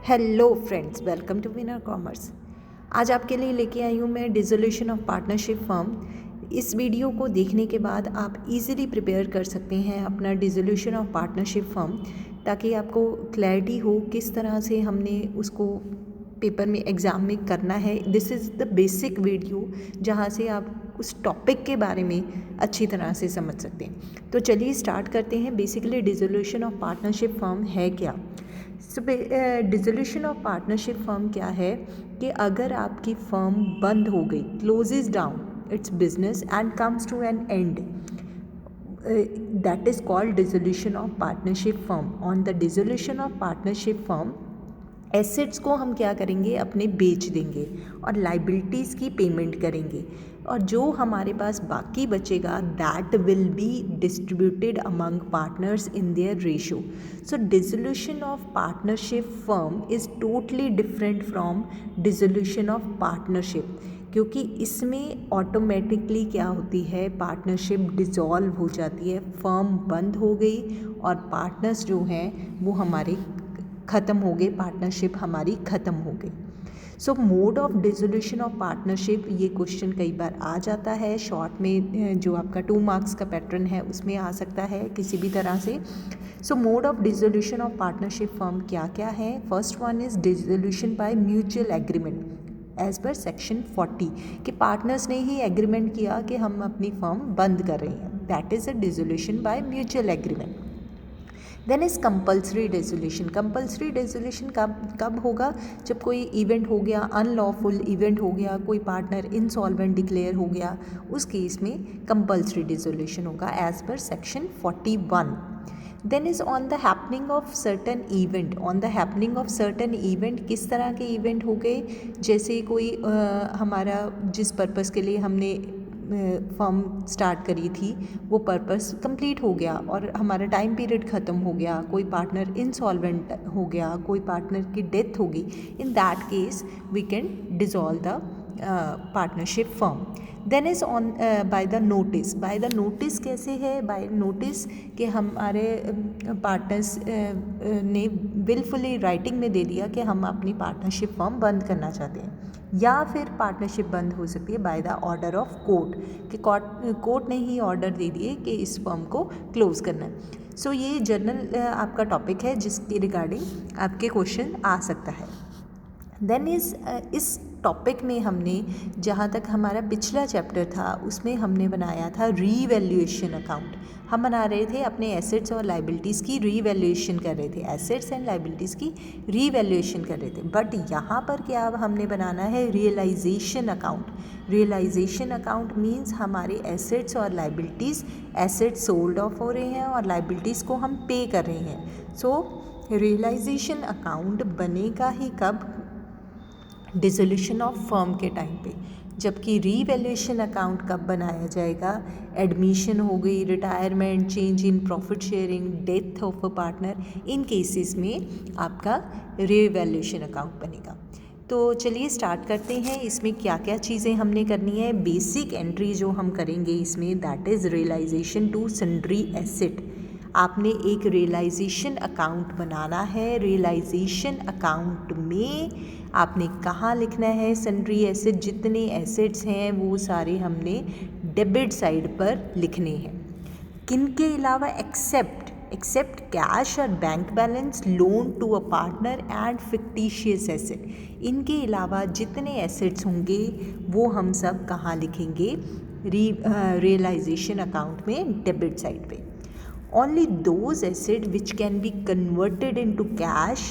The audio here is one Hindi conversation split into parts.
Hello friends, welcome to winner commerce. आज आपके लिए लेके आई हूँ मैं डिसोल्यूशन ऑफ पार्टनरशिप फर्म। इस वीडियो को देखने के बाद आप इजीली प्रिपेयर कर सकते हैं अपना डिसोल्यूशन ऑफ पार्टनरशिप फर्म, ताकि आपको क्लैरिटी हो किस तरह से हमने उसको पेपर में एग्ज़ाम में करना है। This is the basic video जहाँ से आप उस टॉपिक के बारे में अच्छी तरह से समझ सकते हैं। तो चलिए स्टार्ट करते हैं। Basically dissolution of partnership firm है क्या? डिसोल्यूशन ऑफ पार्टनरशिप फर्म क्या है कि अगर आपकी फर्म बंद हो गई, closes down its business and comes to an end, that is called dissolution of partnership firm. On the dissolution of partnership firm assets को हम क्या करेंगे, अपने बेच देंगे और लाइबिलिटीज़ की पेमेंट करेंगे, और जो हमारे पास बाकी बचेगा that will be distributed among partners in there ratio. So dissolution of partnership firm is totally different from dissolution of partnership, क्योंकि इसमें ऑटोमेटिकली क्या होती है, पार्टनरशिप डिज़ोल्व हो जाती है, फर्म बंद हो गई और पार्टनर्स जो हैं वो हमारे ख़त्म हो गए, पार्टनरशिप हमारी ख़त्म हो गई। सो mode of dissolution of partnership, ये क्वेश्चन कई बार आ जाता है शॉर्ट में, जो आपका 2 मार्क्स का पैटर्न है उसमें आ सकता है किसी भी तरह से। So mode of dissolution of partnership firm क्या क्या है? First one is dissolution by mutual agreement as per section 40, कि पार्टनर्स ने ही एग्रीमेंट किया कि हम अपनी फर्म बंद कर रहे हैं, that is a dissolution by mutual agreement. Then is compulsory dissolution. Compulsory dissolution कब होगा? जब कोई इवेंट हो गया, अनलॉफुल इवेंट हो गया, कोई पार्टनर इंसॉल्वेंट डिक्लेयर हो गया, उस केस में कंपल्सरी डिसोल्यूशन होगा as per section 41। Then is on the happening of certain event. On the happening of certain event, किस तरह के इवेंट हो गए? जैसे कोई हमारा जिस पर्पज़ के लिए हमने फर्म स्टार्ट करी थी वो पर्पस कंप्लीट हो गया और हमारा टाइम पीरियड ख़त्म हो गया, कोई पार्टनर इंसॉल्वेंट हो गया, कोई पार्टनर की डेथ होगी, in that case we can dissolve the partnership firm. Then is on by the notice. By the notice कैसे है? बाय नोटिस कि हमारे पार्टनर्स ने विलफुली राइटिंग में दे दिया कि हम अपनी पार्टनरशिप फर्म बंद करना चाहते हैं, या फिर पार्टनरशिप बंद हो सकती है by the order of court, कि कोर्ट ने ही ऑर्डर दे दिए कि इस फर्म को क्लोज़ करना है। सो ये जनरल आपका टॉपिक है जिसके रिगार्डिंग आपके क्वेश्चन आ सकता है। देन इस टॉपिक में हमने, जहाँ तक हमारा पिछला चैप्टर था उसमें हमने बनाया था रीवैल्यूएशन अकाउंट। हम बना रहे थे अपने एसेट्स और लाइबिलिटीज़ की रीवैल्यूएशन कर रहे थे, एसेट्स एंड लाइबिलिटीज़ की रीवैल्यूएशन कर रहे थे। बट यहाँ पर क्या अब हमने बनाना है realisation account. Realisation account means हमारे एसेट्स और लाइबिलिटीज़, एसेट्स सोल्ड ऑफ हो रहे हैं और लाइबिलिटीज़ को हम पे कर रहे हैं। सो रियलाइजेशन अकाउंट बनेगा ही कब? डिसोल्यूशन ऑफ फर्म के टाइम पे। जबकि रीवैल्यूएशन अकाउंट कब बनाया जाएगा? एडमिशन हो गई, retirement, change in profit sharing, death of a partner, in cases में आपका रीवैल्यूएशन अकाउंट बनेगा। तो चलिए स्टार्ट करते हैं। इसमें क्या क्या चीज़ें हमने करनी है? बेसिक एंट्री जो हम करेंगे इसमें, that is realisation to sundry asset. आपने एक रियलाइजेशन अकाउंट बनाना है। रियलाइजेशन अकाउंट में आपने कहाँ लिखना है? सन्ड्री एसेट, जितने एसेट्स हैं वो सारे हमने डेबिट साइड पर लिखने हैं। किन के अलावा? एक्सेप्ट कैश और bank balance, loan to a partner and fictitious asset. इनके अलावा जितने एसेट्स होंगे वो हम सब कहाँ लिखेंगे? रियलाइजेशन अकाउंट में डेबिट साइड पे। Only those assets which can be converted into cash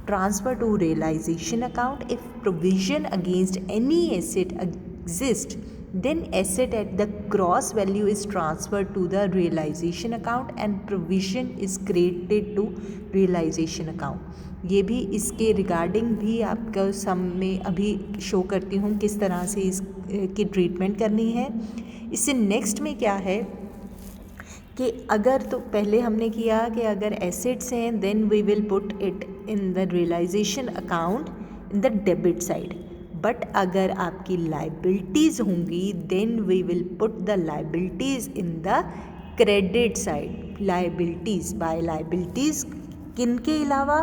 transfer to realization account. If provision against any asset exists, then asset at the gross value is transferred to the realization account and provision is credited to realization account. ये भी इसके रिगार्डिंग भी आपका सम में अभी शो करती हूँ किस तरह से इसकी ट्रीटमेंट करनी है। इससे नेक्स्ट में क्या है कि अगर, तो पहले हमने किया कि अगर एसेट्स हैं then we will put it in the realisation account in the debit side. But अगर आपकी लाइबिलिटीज़ होंगी then we will put the liabilities in the credit side. Liabilities, by liabilities किन के अलावा?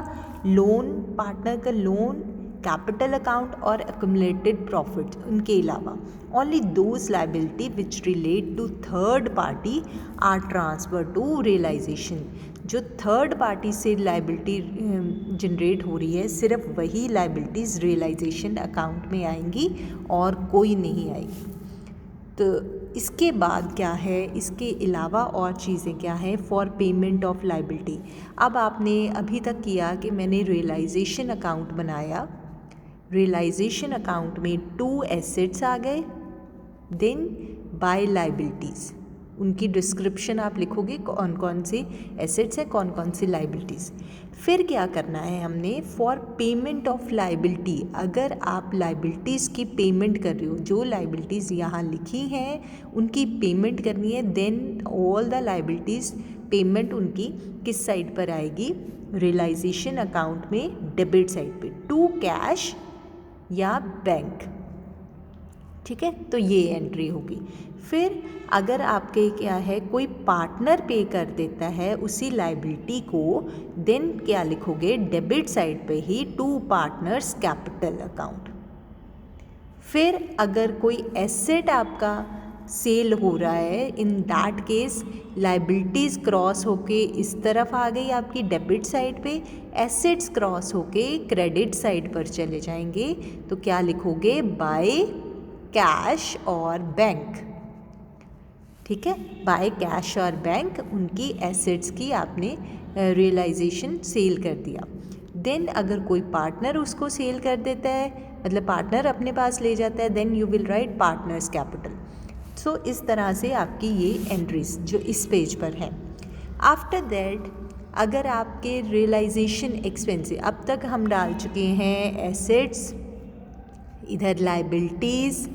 लोन, पार्टनर का लोन, कैपिटल अकाउंट और एक्युमुलेटेड प्रॉफिट, उनके अलावा only those liability which relate to third party are transfer to realisation. जो थर्ड पार्टी से लाइबिलिटी जनरेट हो रही है सिर्फ वही लाइबिलिटीज़ रियलाइजेशन अकाउंट में आएंगी और कोई नहीं आएगी। तो इसके बाद क्या है, इसके अलावा और चीज़ें क्या है, फॉर पेमेंट ऑफ लाइबिलिटी। अब आपने अभी तक किया कि मैंने रियलाइजेशन अकाउंट बनाया, रियलाइजेशन अकाउंट में 2 एसेट्स आ गए, देन बाय लाइबिलिटीज़, उनकी डिस्क्रिप्शन आप लिखोगे कौन कौन से एसेट्स हैं, कौन कौन सी लाइबिलिटीज़। फिर क्या करना है हमने, फॉर पेमेंट ऑफ लाइबिलिटी, अगर आप लाइबिलिटीज़ की पेमेंट कर रहे हो, जो लाइबिलिटीज़ यहाँ लिखी हैं उनकी पेमेंट करनी है, then all the liabilities payment उनकी किस साइड पर आएगी, रियलाइजेशन अकाउंट में डेबिट साइड पे, टू कैश या बैंक। ठीक है, तो ये एंट्री होगी। फिर अगर आपके क्या है, कोई पार्टनर पे कर देता है उसी लाइबिलिटी को, देन क्या लिखोगे, डेबिट साइड पे ही टू पार्टनर्स कैपिटल अकाउंट। फिर अगर कोई एसेट आपका सेल हो रहा है, इन दैट केस लाइबिलिटीज़ क्रॉस होके इस तरफ आ गई आपकी डेबिट साइड पे, एसेट्स क्रॉस होके क्रेडिट साइड पर चले जाएंगे, तो क्या लिखोगे, बाय कैश और बैंक। ठीक है, बाय कैश और बैंक, उनकी एसेट्स की आपने रियलाइजेशन सेल कर दिया। देन अगर कोई पार्टनर उसको सेल कर देता है, मतलब पार्टनर अपने पास ले जाता है, then you will write partners capital. So इस तरह से आपकी ये एंट्रीज जो इस पेज पर है। आफ्टर दैट अगर आपके रियलाइजेशन एक्सपेंसिव, अब तक हम डाल चुके हैं एसेट्स, इधर लाइबिलिटीज़,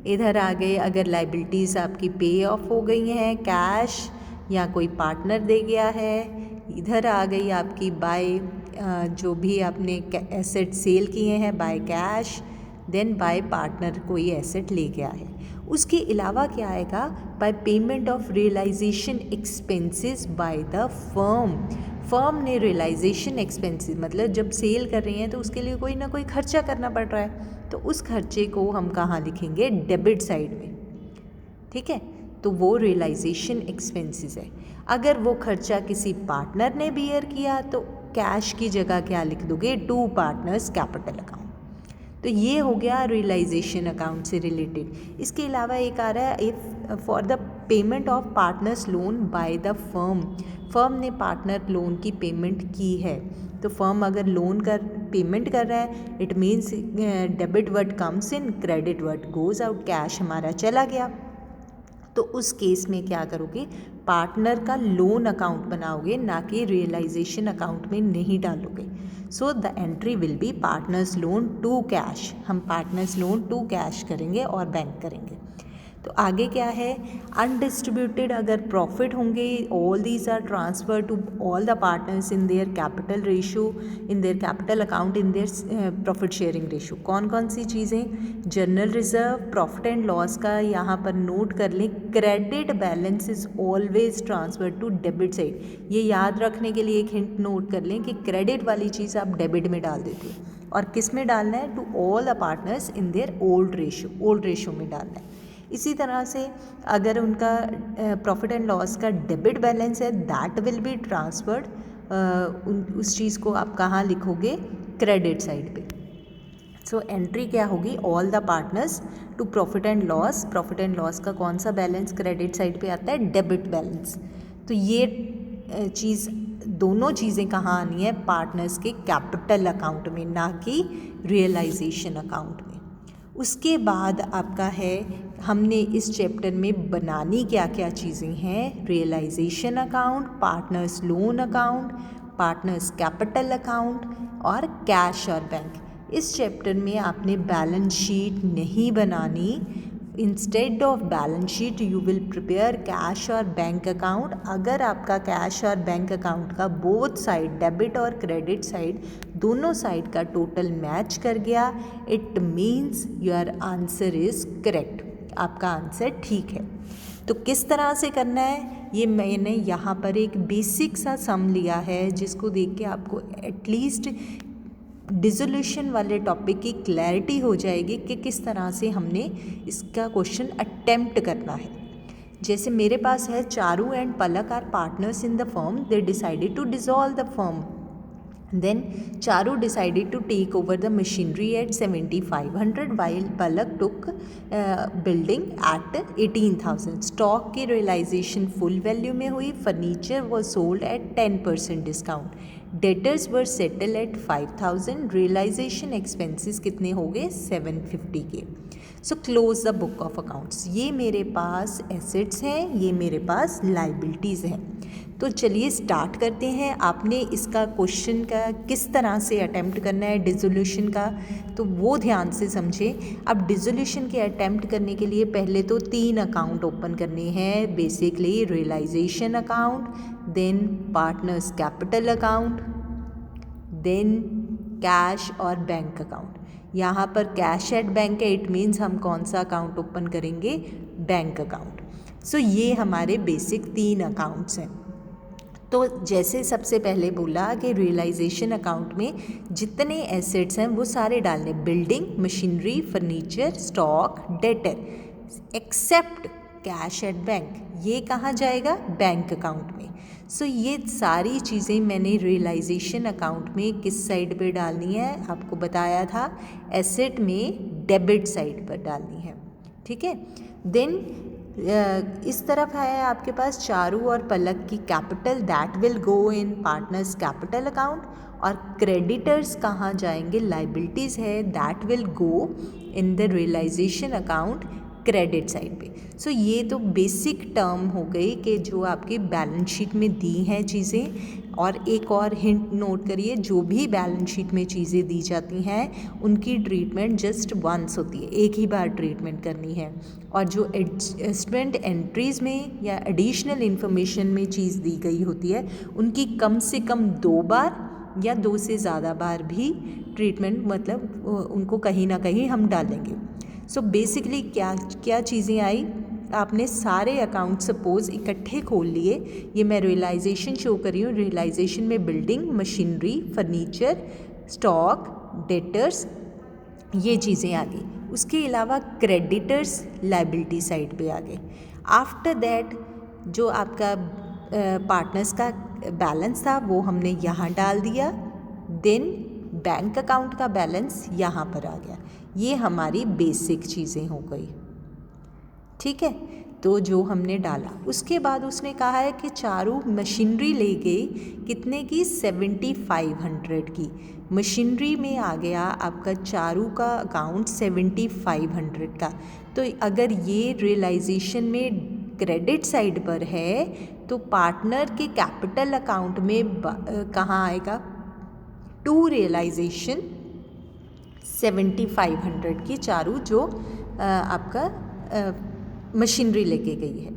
इधर आ गए अगर लाइबिलिटीज़ आपकी पे ऑफ हो गई हैं, कैश या कोई पार्टनर दे गया है, इधर आ गई आपकी बाय, जो भी आपने एसेट सेल किए हैं by cash, then by partner कोई एसेट ले गया है। उसके अलावा क्या आएगा, by payment of realisation expenses by the firm. Firm ने रियलाइजेशन एक्सपेंसेस, मतलब जब सेल कर रही हैं तो उसके लिए कोई ना कोई खर्चा करना पड़ रहा है, तो उस खर्चे को हम कहाँ लिखेंगे, डेबिट साइड में। ठीक है, तो वो रियलाइजेशन एक्सपेंसेस है। अगर वो खर्चा किसी पार्टनर ने बियर किया तो कैश की जगह क्या लिख दोगे, टू पार्टनर्स कैपिटल अकाउंट। तो ये हो गया रियलाइजेशन अकाउंट से रिलेटेड। इसके अलावा एक आ रहा है, if for the payment of partners loan by the firm, firm ने पार्टनर लोन की पेमेंट की है, तो फर्म अगर लोन कर पेमेंट कर रहा है, it means debit word comes in, credit word goes out, cash हमारा चला गया। तो उस केस में क्या करोगे, पार्टनर का लोन अकाउंट बनाओगे, ना कि रियलाइजेशन अकाउंट में नहीं डालोगे। So the entry will be partners loan to cash, हम पार्टनर्स लोन टू कैश करेंगे और बैंक करेंगे। तो आगे क्या है, अनडिस्ट्रीब्यूटेड अगर प्रॉफिट होंगे, all these are transfer to all the partners in their capital ratio, in their capital account, in their profit sharing ratio. कौन कौन सी चीज़ें, general reserve, profit and loss का यहाँ पर नोट कर लें, credit balance is always transfer to debit side. ये याद रखने के लिए एक हिंट नोट कर लें कि क्रेडिट वाली चीज़ आप डेबिट में डाल देते हो, और किस में डालना है, to all the partners in their old ratio में डालना है। इसी तरह से अगर उनका प्रॉफिट एंड लॉस का डेबिट बैलेंस है, दैट विल बी ट्रांसफर्ड, उस चीज़ को आप कहाँ लिखोगे, क्रेडिट साइड पे। सो एंट्री क्या होगी, all the partners to profit and loss, profit and loss का कौन सा बैलेंस क्रेडिट साइड पे आता है, डेबिट बैलेंस। तो ये चीज़, दोनों चीज़ें कहाँ आनी है, पार्टनर्स के कैपिटल अकाउंट में, ना कि रियलाइजेशन अकाउंट में। उसके बाद आपका है, हमने इस चैप्टर में बनानी क्या क्या चीज़ें हैं, realisation account, partners loan account, partners capital account और कैश और बैंक। इस चैप्टर में आपने बैलेंस शीट नहीं बनानी, instead of balance sheet you will prepare cash और बैंक अकाउंट। अगर आपका कैश और बैंक अकाउंट का बोथ साइड, डेबिट और क्रेडिट साइड, दोनों साइड का टोटल मैच कर गया, it means your answer is correct, आपका आंसर ठीक है। तो किस तरह से करना है, ये मैंने यहाँ पर एक बेसिक सा सम लिया है, जिसको देख के आपको एटलीस्ट डिसोल्यूशन वाले टॉपिक की क्लैरिटी हो जाएगी कि किस तरह से हमने इसका क्वेश्चन अटेम्प्ट करना है। जैसे मेरे पास है Charu and Palak are partners in the firm, they decided to dissolve the firm. Then Charu decided to take over the machinery at 7,500 while Palak took building at 18,000. Stock की रियलाइजेशन फुल वैल्यू में हुई, furniture was sold at 10% discount, debtors were settle at 5,000, realisation expenses कितने हो गए 750 के। So close the book of accounts. ये मेरे पास एसेट्स हैं, ये मेरे पास लाइबिलिटीज़ हैं। तो चलिए स्टार्ट करते हैं। आपने इसका क्वेश्चन का किस तरह से अटेम्प्ट करना है डिसोल्यूशन का, तो वो ध्यान से समझें। अब डिसोल्यूशन के अटेम्प्ट करने के लिए पहले तो 3 अकाउंट ओपन करने हैं, basically realisation account, then partners capital account, then cash और बैंक अकाउंट। यहाँ पर कैश एट बैंक है, इट मीन्स हम कौन सा अकाउंट ओपन करेंगे, बैंक अकाउंट। सो ये हमारे बेसिक 3 अकाउंट्स हैं। तो जैसे सबसे पहले बोला कि रियलाइजेशन अकाउंट में जितने एसेट्स हैं वो सारे डालने, building, machinery, furniture, stock, debtor, except cash at bank. ये कहाँ जाएगा, बैंक अकाउंट में। सो ये सारी चीज़ें मैंने रियलाइजेशन अकाउंट में किस साइड पे डालनी है, आपको बताया था एसेट में डेबिट साइड पर डालनी है, ठीक है। देन इस तरफ है आपके पास चारू और पलक की capital, that will go in partners capital account, और क्रेडिटर्स कहाँ जाएंगे, लाइबिलिटीज़ है, that will go in the realisation account credit side पे। सो ये तो बेसिक टर्म हो गई कि जो आपकी बैलेंस शीट में दी हैं चीज़ें। और एक और हिंट नोट करिए, जो भी बैलेंस शीट में चीज़ें दी जाती हैं उनकी ट्रीटमेंट जस्ट वंस होती है, एक ही बार ट्रीटमेंट करनी है। और जो एडजस्टमेंट एंट्रीज़ में या एडिशनल इन्फॉर्मेशन में चीज़ दी गई होती है उनकी कम से कम 2 बार या 2 से ज़्यादा बार भी ट्रीटमेंट, मतलब उनको कहीं ना कहीं हम डालेंगे। सो बेसिकली क्या क्या चीज़ें आई, आपने सारे अकाउंट सपोज इकट्ठे खोल लिए। ये मैं रियलाइजेशन शो कर रही हूँ, रियलाइजेशन में building, machinery, furniture, stock, debtors, ये चीज़ें आ गई। उसके अलावा क्रेडिटर्स लाइबिलिटी साइड पे आ गए। आफ्टर दैट जो आपका पार्टनर्स का बैलेंस था वो हमने यहाँ डाल दिया, देन बैंक अकाउंट का बैलेंस यहाँ पर आ गया। ये हमारी बेसिक चीज़ें हो गई, ठीक है। तो जो हमने डाला, उसके बाद उसने कहा है कि चारू मशीनरी ले गई, कितने की, 7,500 की। मशीनरी में आ गया आपका चारू का अकाउंट 7,500 का। तो अगर ये रियलाइजेशन में क्रेडिट साइड पर है तो पार्टनर के कैपिटल अकाउंट में कहाँ आएगा, टू रियलाइजेशन 7,500 की चारू जो आपका मशीनरी लेके गई है।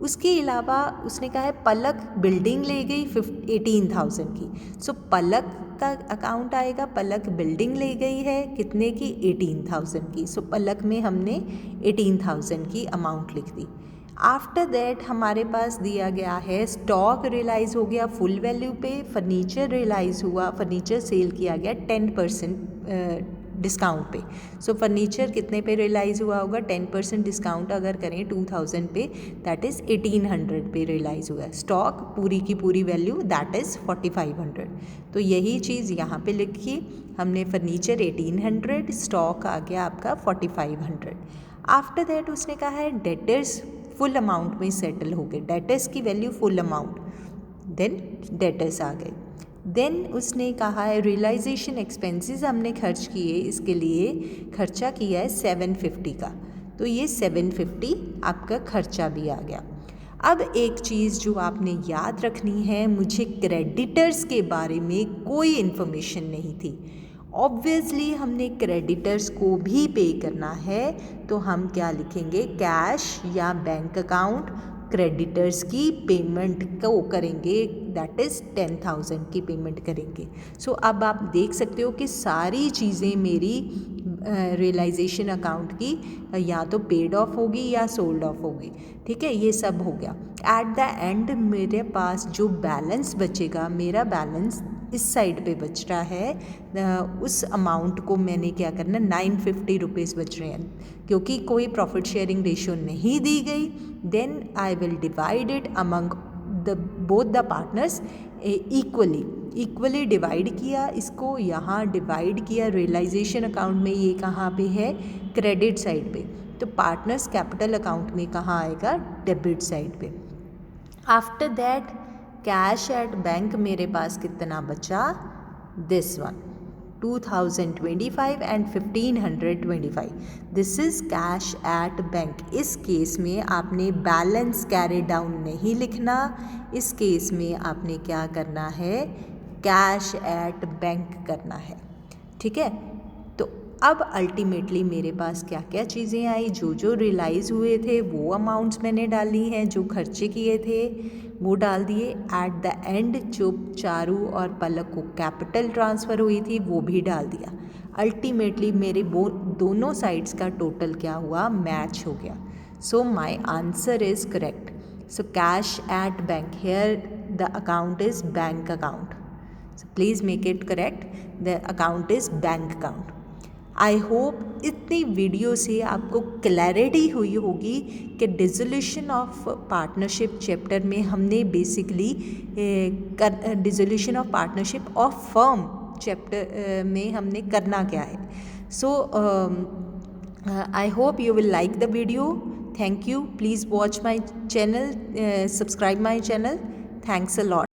उसके अलावा उसने कहा है पलक बिल्डिंग ले गई 18,000 की। सो पलक का अकाउंट आएगा, पलक बिल्डिंग ले गई है कितने की, 18,000 की। सो पलक में हमने 18,000 की अमाउंट लिख दी। आफ्टर दैट हमारे पास दिया गया है स्टॉक रियलाइज़ हो गया फुल वैल्यू पे, फर्नीचर रियलाइज़ हुआ, फर्नीचर सेल किया गया 10% डिस्काउंट पे। सो फर्नीचर कितने पे रियलाइज़ हुआ होगा, 10% डिस्काउंट अगर करें 2,000 पे, दैट इज़ 1,800 पे रियलाइज़ हुआ है। स्टॉक पूरी की पूरी वैल्यू दैट इज़ 4,500। तो यही चीज़ यहाँ पे लिखिए, हमने फर्नीचर 1,800, स्टॉक आ गया आपका 4,500। आफ्टर दैट उसने कहा है डेटर्स फुल अमाउंट में सेटल हो गए, डेटर्स की value full amount, then debtors आ गए। देन उसने कहा है रियलाइजेशन एक्सपेंसेस हमने खर्च किए, इसके लिए खर्चा किया है 750 का। तो ये 750 आपका खर्चा भी आ गया। अब एक चीज़ जो आपने याद रखनी है, मुझे क्रेडिटर्स के बारे में कोई इन्फॉर्मेशन नहीं थी। ऑब्वियसली हमने क्रेडिटर्स को भी पे करना है, तो हम क्या लिखेंगे, कैश या बैंक अकाउंट क्रेडिटर्स की पेमेंट को करेंगे, दैट इज़ 10,000 की पेमेंट करेंगे। सो अब आप देख सकते हो कि सारी चीज़ें मेरी रियलाइजेशन अकाउंट की या तो पेड ऑफ होगी या सोल्ड ऑफ होगी, ठीक है, ये सब हो गया। एट द एंड मेरे पास जो बैलेंस बचेगा, मेरा बैलेंस इस साइड पे बच रहा है उस अमाउंट को मैंने क्या करना 950 रुपीज़ बच रहे हैं क्योंकि कोई प्रॉफिट शेयरिंग रेशियो नहीं दी गई then I will divide it among both the partners equally divide किया इसको यहाँ डिवाइड किया रियलाइजेशन अकाउंट में ये कहाँ पे है क्रेडिट साइड पे तो पार्टनर्स कैपिटल अकाउंट में कहाँ आएगा डेबिट साइड पे। After that cash at bank मेरे पास कितना बचा this one 2025 and 1525 this is cash at bank. इस केस में आपने बैलेंस कैरी डाउन नहीं लिखना इस केस में आपने क्या करना है कैश एट बैंक करना है ठीक है। तो अब अल्टीमेटली मेरे पास क्या क्या चीज़ें आई जो रियलाइज़ हुए थे वो अमाउंट्स मैंने डाली हैं जो खर्चे किए थे वो डाल दिए। एट द एंड जो चारू और पलक को कैपिटल ट्रांसफ़र हुई थी वो भी डाल दिया। अल्टीमेटली मेरे दोनों साइड्स का टोटल क्या हुआ मैच हो गया। So my answer is correct. So cash at bank here the account is bank account so please make it correct the account is bank account. I hope इतनी वीडियो से आपको क्लैरिटी हुई होगी कि डिसोल्यूशन ऑफ पार्टनरशिप चैप्टर में हमने basically dissolution of partnership of firm chapter में हमने करना क्या है। So I hope you will like the video. Thank you. Please watch my channel, subscribe my channel. Thanks a lot.